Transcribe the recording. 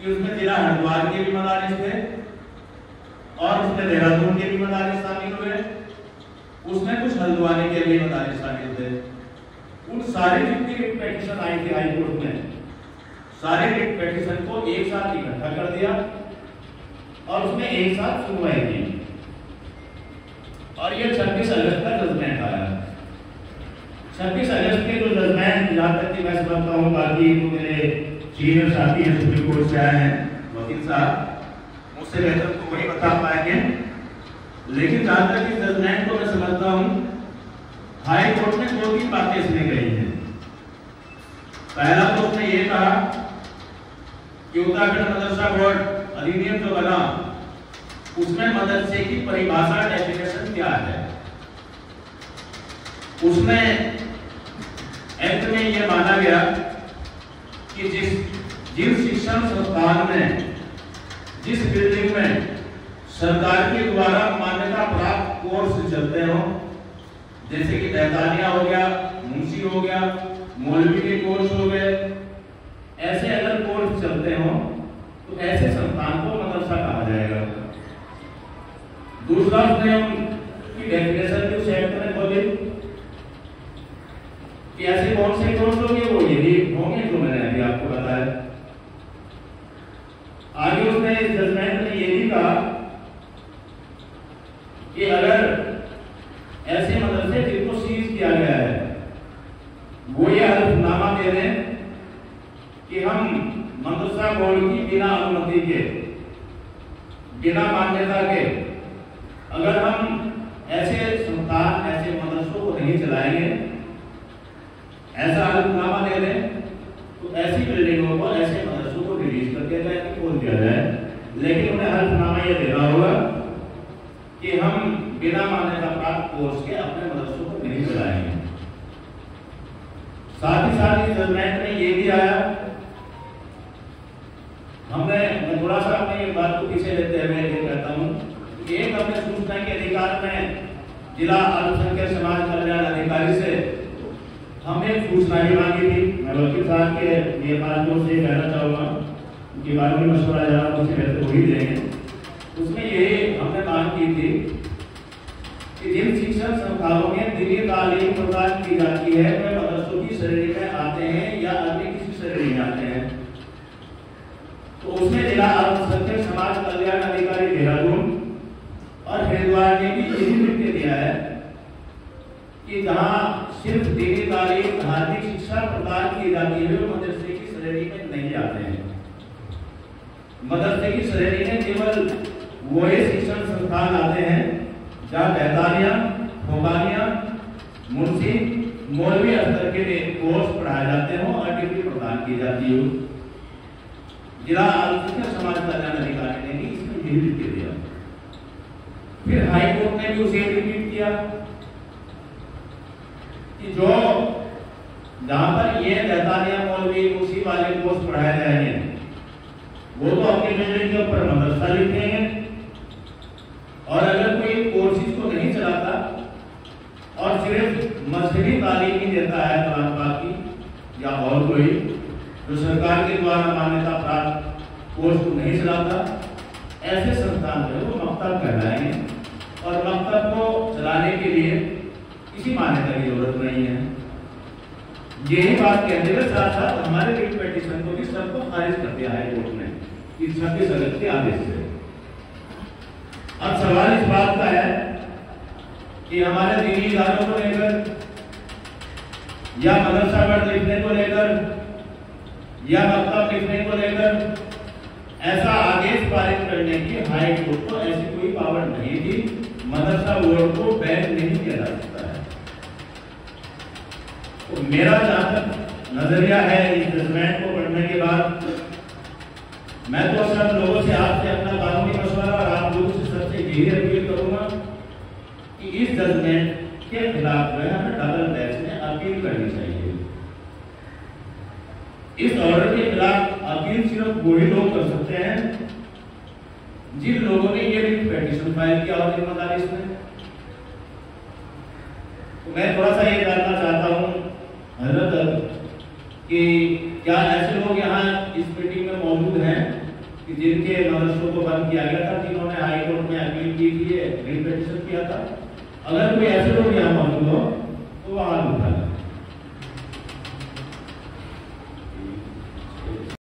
कि उसमें जिला हरिद्वार के भी मदारिस थे और उसमें देहरादून के भी मदारिस शामिल हुए, उसमें कुछ हल्द्वानी के भी मदारिस शामिल थे। उन सारे जितनी रिट पिटीशन आई थी हाई कोर्ट में, सारे रिट पिटीशन को एक साथ इकट्ठा कर दिया और उसमें एक साथ सुनवाई की और ये 26 अगस्त का जजमेंट आया। 26 अगस्त के जो जजमेंट, जहां तक कि मैं समझता हूँ, बाकी तो मेरे सीनियर साथी हैं सुप्रीम कोर्ट से आए हैं, वकील साहब, मुझसे बेहतर तो वही बता पाएंगे, लेकिन जहां तक इस जजमेंट को मैं समझता हूँ, हाई कोर्ट में 2-3 बातें इसमें कही हैं। पहला तो उसने ये कहा कि उत्तराखंड मदरसा बोर्ड अधिनियम जो बना उसमें मदरसे की परिभाषा, डेफिनेशन क्या है। उसमें एक्ट में यह माना गया कि जिन शिक्षण संस्थान में, जिस बिल्डिंग में सरकार के द्वारा मान्यता प्राप्त कोर्स चलते हो, जैसे कि तहतानिया हो गया, मुंशी हो गया, मौलवी के कोर्स हो गए, ऐसे अगर कोर्स चलते हो तो ऐसे संस्थान को मदरसा कहा जाएगा। दूसरा उसने उनकी डेफिनेशन भी उस एक्ट में खोली कि ऐसे कौन से कोर्स होंगे, वो यही होंगे जो मैंने अभी आपको बताया। आगे उसने इस जजमेंट में ये भी कहा कि अगर ऐसे मदरसे जिनको सीज किया गया है वो ये हल्फनामा दे दें कि हम मदरसा बोर्ड की बिना अनुमति के, बिना मान्यता के अगर हम ऐसे संस्थान, ऐसे मदरसों को नहीं चलाएंगे, ऐसा हल्फनामा दे दें तो ऐसी बिल्डिंगों को, ऐसे मदरसों को रिलीज करके जाए, खोल दिया जाए। लेकिन उन्हें हल्फनामा ये देना होगा कि हम बिना मान्यता प्राप्त कोर्स के अपने मदरसों को नहीं चलाएंगे। साथ ही साथ इस जजमेंट में ये भी आया, मैं थोड़ा सा अपनी बात को पीछे लेते हुए ये कहता हूँ कि एक हमने सूचना के अधिकार में जिला अल्पसंख्यक समाज कल्याण अधिकारी से हमने सूचना भी मांगी थी। मैं वकील साहब के ये बातों से कहना चाहूँगा कि बाद में मशवरा जरा मुझसे बेहतर हो ही देंगे। उसमें ये हमने मांग की थी कि जिन शिक्षण संस्थानों में दीनी तालीम प्रदान की जाती है वे मदरसों की श्रेणी में आते हैं या अन्य किसी श्रेणी में आते हैं, तो उसमें जिला अल्पसंख्यक समाज कल्याण अधिकारी देहरादून और हरिद्वार ने भी यही लिख दिया है कि जहां सिर्फ दीनी तालीम, धार्मिक शिक्षा प्रदान की जाती है वे मदरसे की श्रेणी में नहीं आते हैं। मदरसे की श्रेणी में केवल वही शिक्षण संस्थान आते हैं जहाँ तहतानिया, फोगानिया, मुंशी, मौलवी स्तर के कोर्स पढ़ाए जाते हो और डिग्री प्रदान की जाती हो। जिला अल्पसंख्यक समाज कल्याण अधिकारी ने भी इसमें यही लिख दिया। फिर हाई कोर्ट ने भी उसे रिपीट किया कि जो जहां पर ये तहतानिया, मौलवी, मुंशी वाले कोर्स पढ़ाए जाएंगे वो तो अपने बिल्डिंग के ऊपर मदरसा लिखेंगे, और अगर कोई कोर्सेज को नहीं चलाता और सिर्फ मजहबी तालीम ही देता है कुरान पाक की या और कोई जो सरकार के द्वारा मान्यता प्राप्त कोर्स को नहीं चलाता, ऐसे संस्थान जो वो मकतब कहलाएंगे और मकतब को चलाने के लिए किसी मान्यता की जरूरत नहीं है। यही बात कहते हुए साथ साथ हमारे रिट पिटीशन को भी सबको खारिज कर दिया हाई कोर्ट ने इस 26 अगस्त के आदेश से। अब सवाल इस बात का है कि हमारे दीनी इदारों को लेकर या मदरसा बोर्ड लिखने को लेकर या मकतब लिखने को लेकर ऐसा आदेश पारित करने की हाई कोर्ट को ऐसी कोई पावर नहीं थी। मदरसा बोर्ड को बैन नहीं किया जा सकता है। तो मेरा जहां तक नजरिया है इस जजमेंट को पढ़ने के बाद, मैं तो सब लोगों से, आपसे अपना कानूनी मशवरा और आप लोगों से सबसे यही अपील करूंगा कि इस जजमेंट के खिलाफ जो है हमें डबल बेंच में अपील करनी चाहिए। इस ऑर्डर के खिलाफ अपील सिर्फ वही लोग कर सकते हैं जिन लोगों ने ये रिट पिटीशन फाइल किया और जिम्मेदारी इसमें। तो मैं थोड़ा सा ये जानना चाहता हूँ हजरत कि क्या ऐसे लोग यहाँ इस मीटिंग में मौजूद हैं कि जिनके मदरसों को बंद किया गया था, जिन्होंने हाई कोर्ट में अपील की थी, रिट पिटीशन किया था, अगर कोई ऐसे लोग यहाँ मौजूद हो